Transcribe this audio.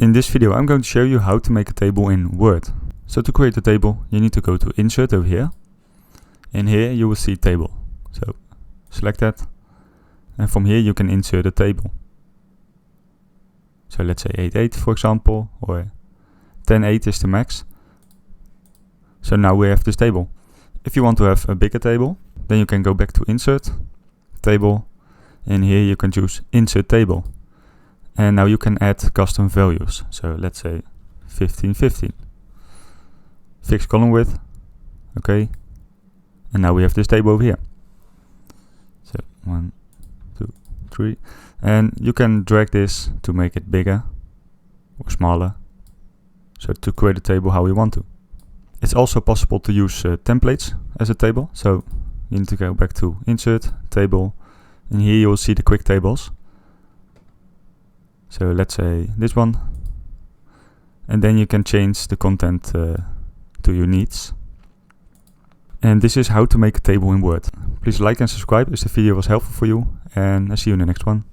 In this video I'm going to show you how to make a table in Word. So to create a table you need to go to Insert over here. In here you will see Table. So select that and from here you can insert a table. So let's say 8.8 for example, or 10.8 is the max. So now we have this table. If you want to have a bigger table, then you can go back to Insert, Table, and here you can choose Insert Table. And now you can add custom values. So let's say 1515. Fixed column width. Okay. And now we have this table over here. So 1, 2, 3. And you can drag this to make it bigger or smaller. So to create a table how you want to. It's also possible to use templates as a table. So you need to go back to Insert, Table, and here you will see the quick tables. So let's say this one, and then you can change the content to your needs. And this is how to make a table in Word. Please like and subscribe if the video was helpful for you, and I'll see you in the next one.